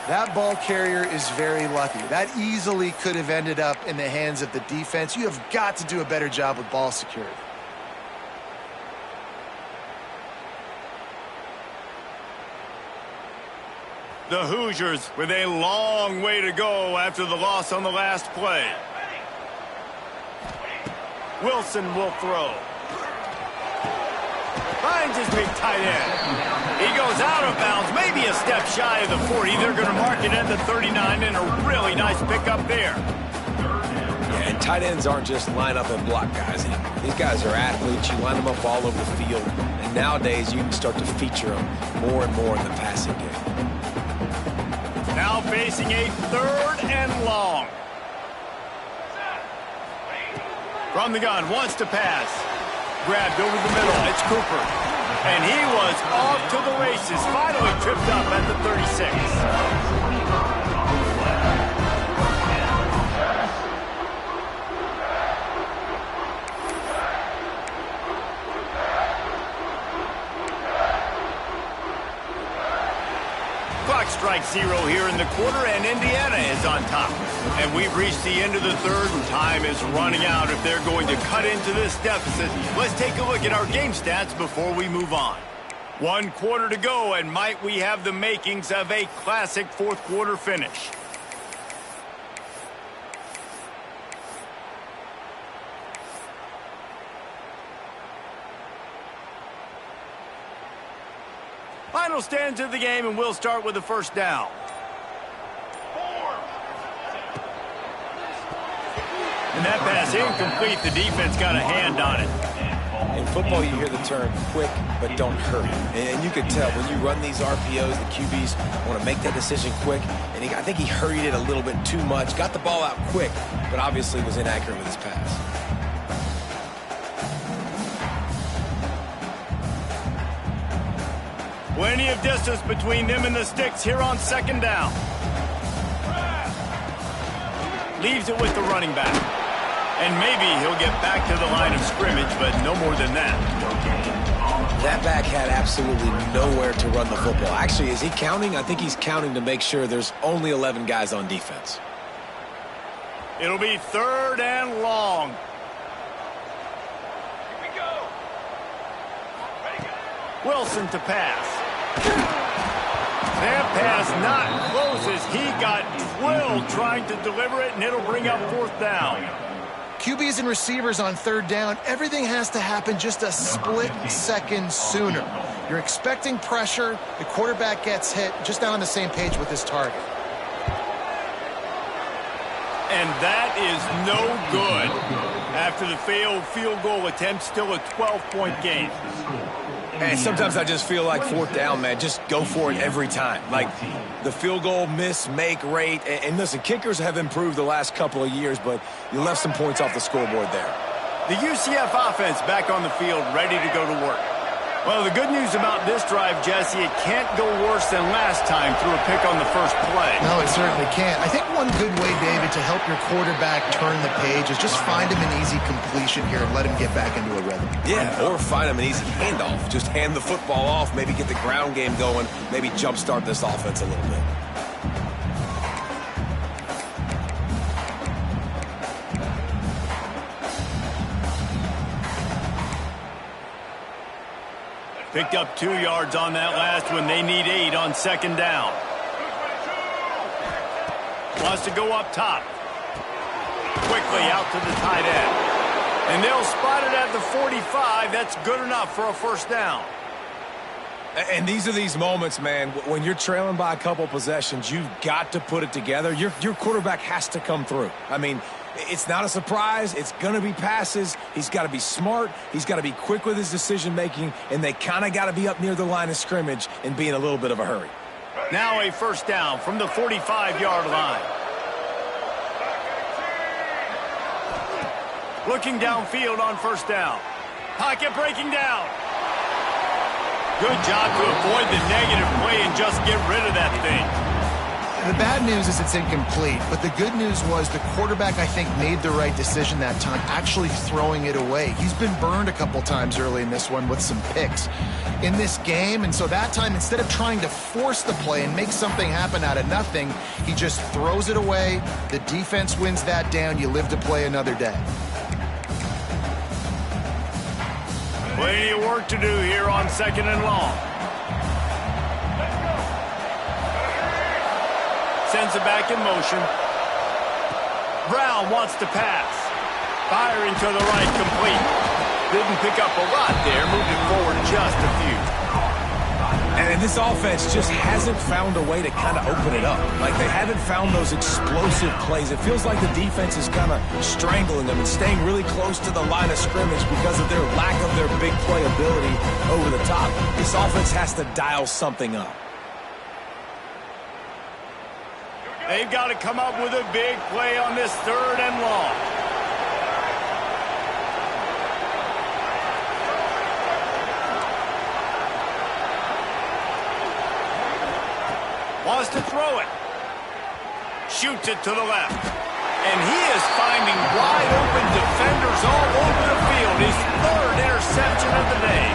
That ball carrier is very lucky. That easily could have ended up in the hands of the defense. You have got to do a better job with ball security. The Hoosiers with a long way to go after the loss on the last play. Wilson will throw. Finds his big tight end. He goes out of bounds, maybe a step shy of the 40. They're going to mark it at the 39, and a really nice pickup there. Yeah, and tight ends aren't just line up and block guys. These guys are athletes. You line them up all over the field. And nowadays, you can start to feature them more and more in the passing game. Now facing a 3rd and long. From the gun, wants to pass. Grabbed over the middle. It's Cooper. And he was off to the races. Finally tripped up at the 36. Clock strikes 0 here in the quarter, and Indiana is on top. And we've reached the end of the 3rd, and time is running out if they're going to cut into this deficit. Let's take a look at our game stats before we move on. 1 quarter to go, and might we have the makings of a classic 4th quarter finish. Final stands of the game, and we'll start with the first down. And that pass incomplete. The defense got a hand on it. In football, you hear the term quick, but don't hurry. And you can tell when you run these RPOs, the QBs want to make that decision quick. And I think he hurried it a little bit too much. Got the ball out quick, but obviously was inaccurate with his pass. Plenty of distance between them and the sticks here on 2nd down. Leaves it with the running back. And maybe he'll get back to the line of scrimmage, but no more than that. That back had absolutely nowhere to run the football. Actually, is he counting? I think he's counting to make sure there's only 11 guys on defense. It'll be 3rd and long. Here we go. Ready, go. Wilson to pass. That pass not close as he got drilled trying to deliver it, and it'll bring up 4th down. QBs and receivers on 3rd down, everything has to happen just a split second sooner. You're expecting pressure, the quarterback gets hit, just not on the same page with his target. And that is no good. After the failed field goal attempt, still a 12-point game. And sometimes I just feel like 4th down, man. Just go for it every time. Like the field goal miss, make rate. And listen, kickers have improved the last couple of years, but you left some points off the scoreboard there. The UCF offense back on the field, ready to go to work. Well, the good news about this drive, Jesse, it can't go worse than last time through a pick on the first play. No, it certainly can't. I think one good way, David, to help your quarterback turn the page is just find him an easy completion here and let him get back into a rhythm. Yeah, or find him an easy handoff. Just hand the football off, maybe get the ground game going, maybe jumpstart this offense a little bit. Picked up 2 yards on that last one. They need 8 on 2nd down. Wants to go up top. Quickly out to the tight end. And they'll spot it at the 45. That's good enough for a 1st down. And these are these moments, man, when you're trailing by a couple possessions, you've got to put it together. Your quarterback has to come through. I mean, it's not a surprise. It's going to be passes. He's got to be smart. He's got to be quick with his decision-making, and they kind of got to be up near the line of scrimmage and be in a little bit of a hurry. Now a first down from the 45-yard line. Looking downfield on first down. Pocket breaking down. Good job to avoid the negative play and just get rid of that thing. The bad news is it's incomplete, but the good news was the quarterback, I think, made the right decision that time, actually throwing it away. He's been burned a couple times early in this one with some picks in this game, and so that time, instead of trying to force the play and make something happen out of nothing, he just throws it away. The defense wins that down. You live to play another day. Plenty of work to do here on second and long. Sends it back in motion. Brown wants to pass. Firing to the right, complete. Didn't pick up a lot there. Moved it forward just a few. And this offense just hasn't found a way to kind of open it up. Like, they haven't found those explosive plays. It feels like the defense is kind of strangling them and staying really close to the line of scrimmage because of their lack of their big play ability over the top. This offense has to dial something up. They've got to come up with a big play on this third and long. Wants to throw it. Shoots it to the left. And he is finding wide open defenders all over the field. His third interception of the day.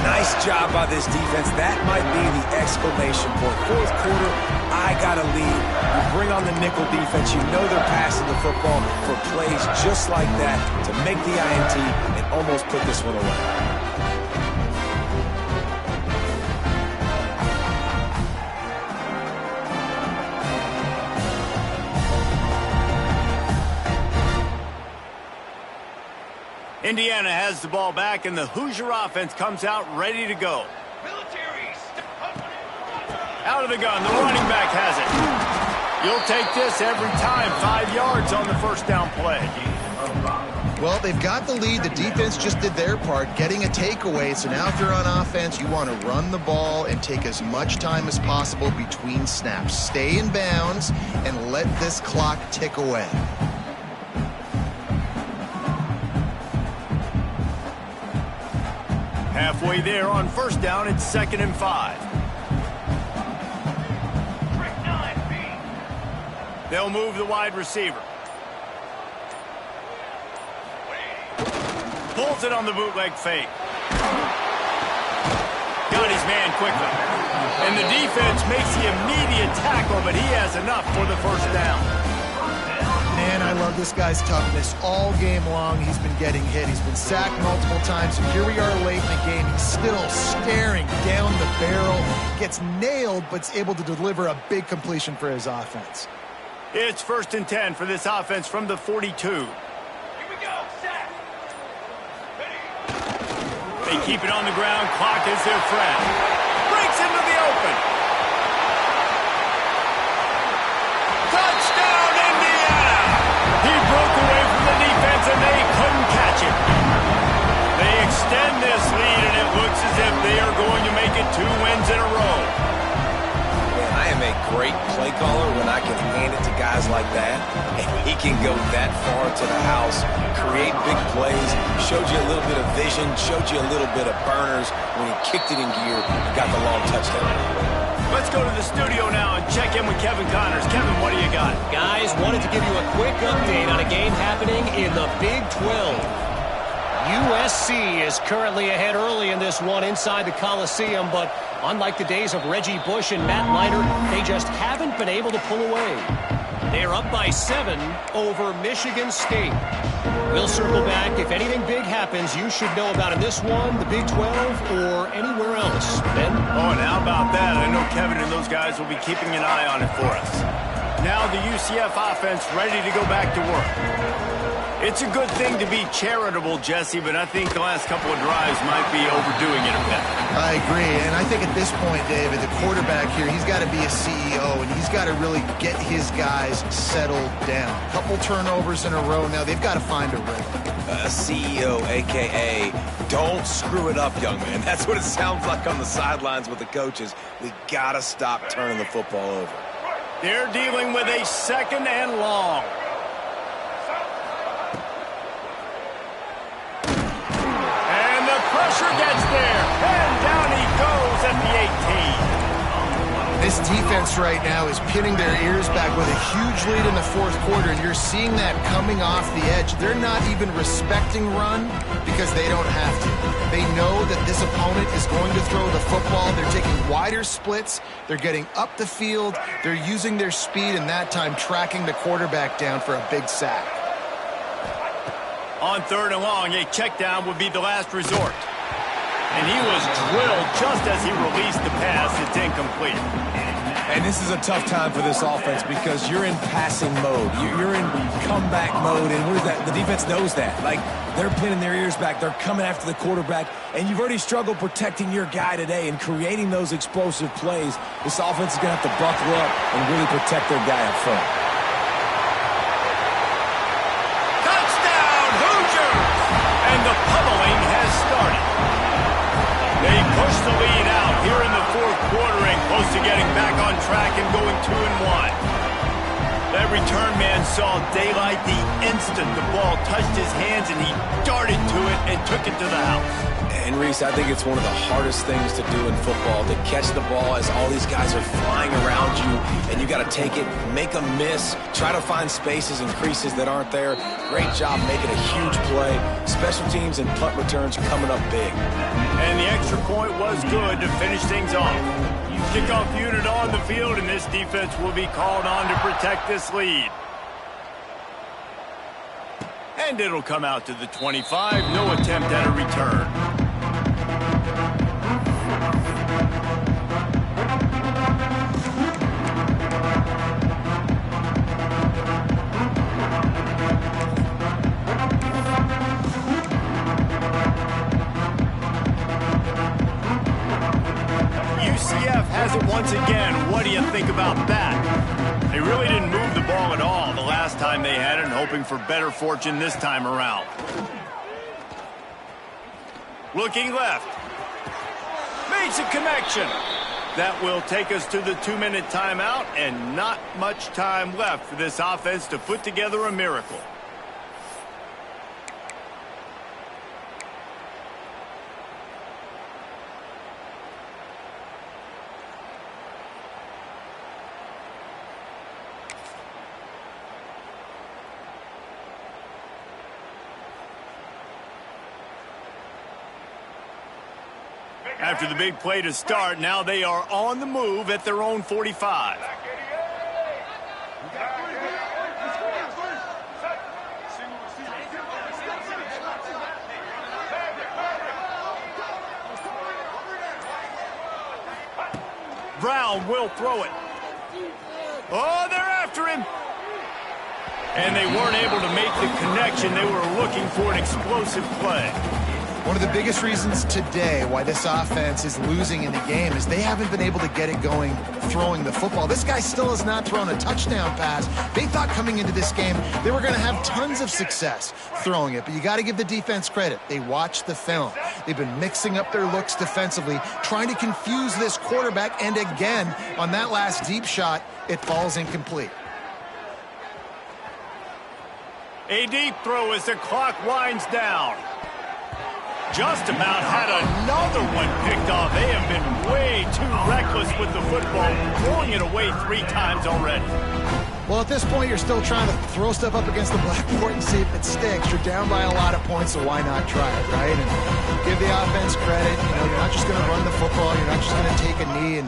Nice job by this defense. That might be the exclamation point. Fourth quarter, I got a lead. You bring on the nickel defense. You know they're passing the football for plays just like that to make the INT and almost put this one away. Indiana has the ball back, and the Hoosier offense comes out ready to go. Out of the gun, the running back has it. You'll take this every time. 5 yards on the first down play. Well, they've got the lead. The defense just did their part, getting a takeaway. So now if you're on offense, you want to run the ball and take as much time as possible between snaps. Stay in bounds and let this clock tick away. Halfway there on first down, it's 2nd and 5. They'll move the wide receiver. Pulls it on the bootleg fake. Got his man quickly. And the defense makes the immediate tackle, but he has enough for the first down. Man, I love this guy's toughness. All game long, he's been getting hit. He's been sacked multiple times. And here we are late in the game. He's still staring down the barrel. Gets nailed, but's able to deliver a big completion for his offense. It's 1st and 10 for this offense from the 42. Here we go, sack. They keep it on the ground. Clock is their friend. Breaks into the open. Touchdown, Indiana! He broke away from the defense, and they couldn't catch him. They extend this lead, and it looks as if they are going to make it 2 wins in a row. Man, I am a great play caller when I can hand it to guys like that, and he can go that far to the house, create big plays, showed you a little bit of vision, showed you a little bit of burners when he kicked it in gear and got the long touchdown. Let's go to the studio now and check in with Kevin Connors. Kevin, what do you got? Guys, wanted to give you a quick update on a game happening in the Big 12. USC is currently ahead early in this one inside the Coliseum, but unlike the days of Reggie Bush and Matt Leiter, they just haven't been able to pull away. They're up by 7 over Michigan State. We'll circle back. If anything big happens, you should know about in this one, the Big 12, or anywhere else. Ben? Oh, and how about that? I know Kevin and those guys will be keeping an eye on it for us. Now the UCF offense ready to go back to work. It's a good thing to be charitable, Jesse, but I think the last couple of drives might be overdoing it a bit. I agree, and I think at this point, David, the quarterback here, he's got to be a CEO, and he's got to really get his guys settled down. A couple turnovers in a row now. They've got to find a rhythm. CEO, a.k.a. don't screw it up, young man. That's what it sounds like on the sidelines with the coaches. We got to stop turning the football over. They're dealing with a 2nd and long. Pressure gets there, and down he goes at the 18. This defense right now is pinning their ears back with a huge lead in the 4th quarter, and you're seeing that coming off the edge. They're not even respecting run because they don't have to. They know that this opponent is going to throw the football. They're taking wider splits. They're getting up the field. They're using their speed, and that time tracking the quarterback down for a big sack. On 3rd and long, a check down would be the last resort. And he was drilled just as he released the pass. It's incomplete. And this is a tough time for this offense because you're in passing mode. You're in comeback mode, and what is that? The defense knows that. Like, they're pinning their ears back. They're coming after the quarterback, and you've already struggled protecting your guy today and creating those explosive plays. This offense is going to have to buckle up and really protect their guy up front. And the pummeling has started. They push the lead out here in the 4th quarter and close to getting back on track and going 2-1. That return man saw daylight the instant the ball touched his hands, and he darted to it and took it to the house. And, Reese, I think it's one of the hardest things to do in football, to catch the ball as all these guys are flying around you, and you got to take it, make a miss, try to find spaces and creases that aren't there. Great job making a huge play. Special teams and punt returns coming up big. And the extra point was good to finish things off. Kickoff unit on the field, and this defense will be called on to protect this lead. And it'll come out to the 25. No attempt at a return. UCF has it once again. What do you think about that? They really didn't move the ball at all the last time they had it, and hoping for better fortune this time around. Looking left. Makes a connection. That will take us to the 2-minute timeout, and not much time left for this offense to put together a miracle. After the big play to start, now they are on the move at their own 45. Brown will throw it. Oh, they're after him. And they weren't able to make the connection. They were looking for an explosive play. One of the biggest reasons today why this offense is losing in the game is they haven't been able to get it going throwing the football. This guy still has not thrown a touchdown pass. They thought coming into this game they were going to have tons of success throwing it, but you got to give the defense credit. They watched the film. They've been mixing up their looks defensively, trying to confuse this quarterback, and again, on that last deep shot, it falls incomplete. A deep throw as the clock winds down. Just about had another one picked off. They have been way too reckless with the football, throwing it away 3 times already. Well, at this point, you're still trying to throw stuff up against the blackboard and see if it sticks. You're down by a lot of points, so why not try it, right? And give the offense credit. You know, you're not just going to run the football. You're not just going to take a knee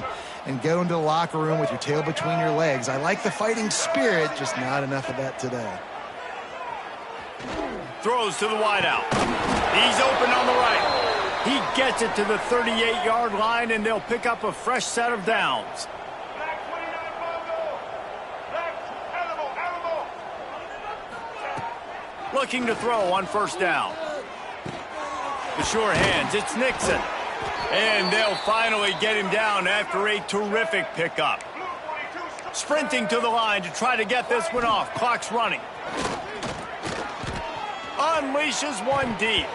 and go into the locker room with your tail between your legs. I like the fighting spirit, just not enough of that today. Throws to the wideout. He's open on the right. He gets it to the 38-yard line, and they'll pick up a fresh set of downs. Looking to throw on first down. The sure hands, it's Nixon. And they'll finally get him down after a terrific pickup. Sprinting to the line to try to get this one off. Clock's running. Unleashes one deep.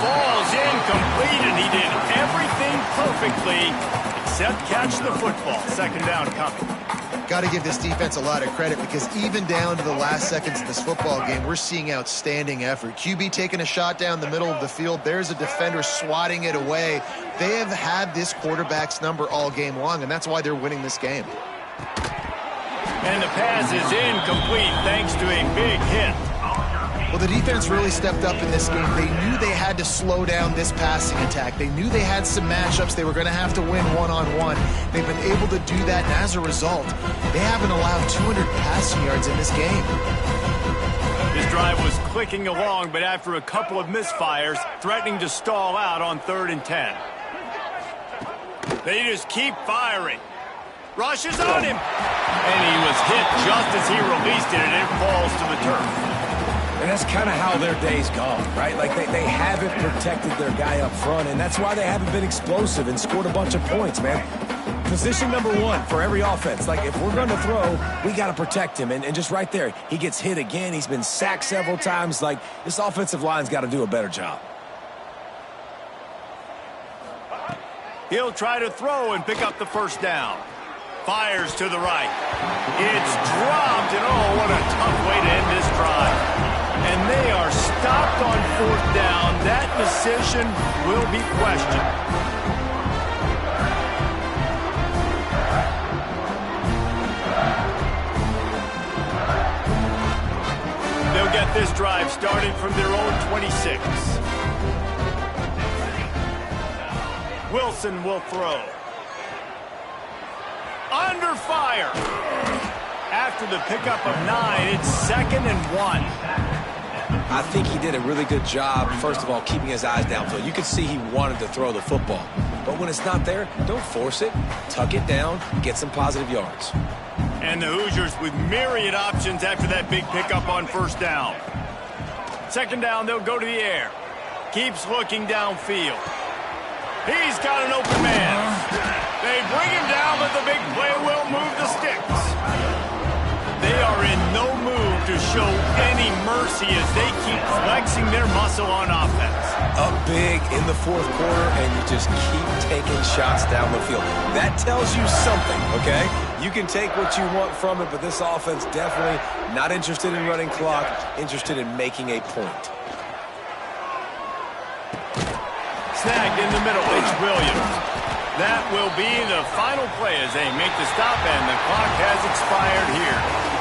Falls incomplete, and he did everything perfectly except catch the football. Second down coming. Got to give this defense a lot of credit because even down to the last seconds of this football game, we're seeing outstanding effort. QB taking a shot down the middle of the field. There's a defender swatting it away. They have had this quarterback's number all game long, and that's why they're winning this game. And the pass is incomplete thanks to a big hit. Well, the defense really stepped up in this game. They knew they had to slow down this passing attack. They knew they had some matchups they were going to have to win one-on-one. They've been able to do that, and as a result, they haven't allowed 200 passing yards in this game. This drive was clicking along, but after a couple of misfires, threatening to stall out on 3rd and 10. They just keep firing. Rushes on him. And he was hit just as he released it, and it falls to the turf. And that's kind of how their day's gone, right? Like they haven't protected their guy up front, and that's why they haven't been explosive and scored a bunch of points, man. Position number one for every offense. Like, if we're going to throw, we got to protect him. And just right there, he gets hit again. He's been sacked several times. Like, this offensive line's got to do a better job. He'll try to throw and pick up the first down. Fires to the right. It's dropped, and oh, what a tough way to end this drive. And they are stopped on 4th down. That decision will be questioned. They'll get this drive started from their own 26. Wilson will throw. Under fire. After the pickup of 9, it's 2nd and 1. I think he did a really good job, first of all, keeping his eyes downfield. You could see he wanted to throw the football. But when it's not there, don't force it. Tuck it down, get some positive yards. And the Hoosiers with myriad options after that big pickup on first down. Second down, they'll go to the air. Keeps looking downfield. He's got an open man. They bring him down, but the big play will move the sticks. They are in no mood to show any mercy as they keep flexing their muscle on offense. Up big in the 4th quarter, and you just keep taking shots down the field. That tells you something, okay? You can take what you want from it, but this offense definitely not interested in running clock, interested in making a point. Snagged in the middle, it's Williams. That will be the final play as they make the stop, and the clock has expired here.